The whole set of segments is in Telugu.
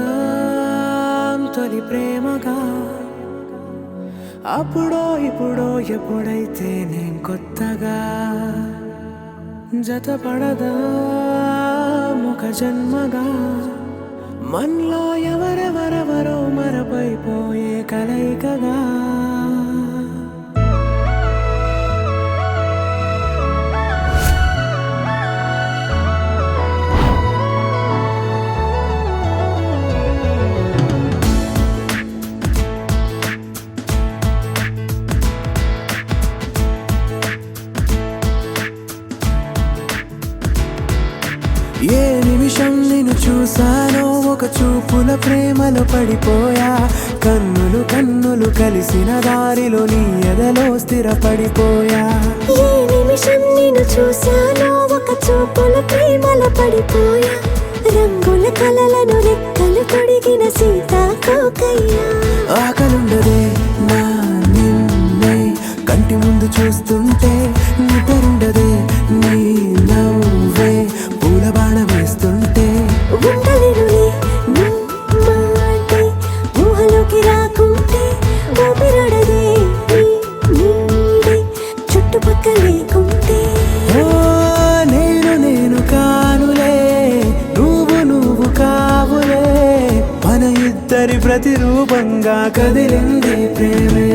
మొదలవుదాం తొలి ప్రేమగా అప్పుడో ఇప్పుడో ఎప్పుడైతే నేను కొత్తగా జతపడదా ఒక జన్మగా మనలో ఎవరెవరెవరో మరపైపోయే కలయికగా ఏ నిమిషం నిన్ను చూసానో ఒక చూపుల ప్రేమలో పడిపోయా కన్నులు కన్నులు కలిసిన దారిలో నీ ఎదలో స్థిరపడిపోయా ఏ నిమిషం నిన్ను చూసానో ఒక చూపుల ప్రేమలో పడిపోయా రంగుల కలలను రెక్కలు తొడిగిన సీతాకోకయ్యా ఆకలుండదే నా నిన్నే కంటి ముందు చూస్తుంటే నిద్రుండదే నీ నవ్వే పూల బాణ వేస్తుంటే ఉండలేనులే నీ మాటే ఊహలోకి రాకుంటే ఊపిరాడదే నీ నీడే చుట్టుపక్కల లేకుంటే ఓ నేను కానులే నువ్వు కావులే మన ఇద్దరి ప్రతిరూపంగా కదిలింది ప్రేమే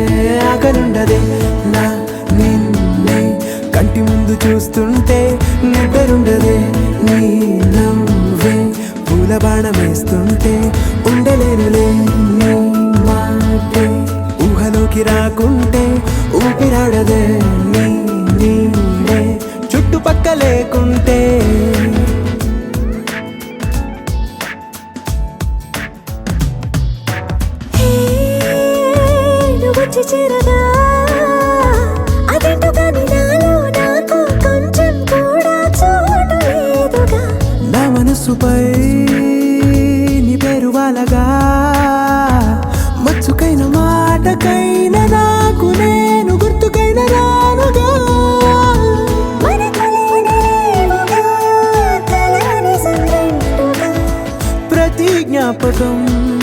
ఆకలుండదే నా నిన్నే కంటి ముందు చూస్తుంటే నిద్రుండదే నీ నవ్వే పూల బాణ వేస్తుంటే ఉండలేనులే నీ మాటే ఊహలోకి రాకుంటే ఊపిరాడదే నీ నీడే చుట్టుపక్క లేకుంటే హే నువ్వు వచ్చి చేరగా అదేంటో కానీ నాలో నాకు కొంచెం కూడా చోటు లేదుగా నా మనసుపై నీ పేరు వాలగా మచ్చుకైన మాటకైన నాకు నేను గుర్తుకైన రానుగా మనకులేనిలేవుగా కలని సంగంటుగా ప్రతి జ్ఞాపకం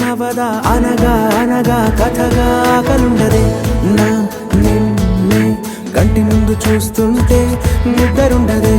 అవదా అనగా అనగా కథగా కలుండదే నా నిన్నే కంటి ముందు చూస్తుంటే నిద్రుండదే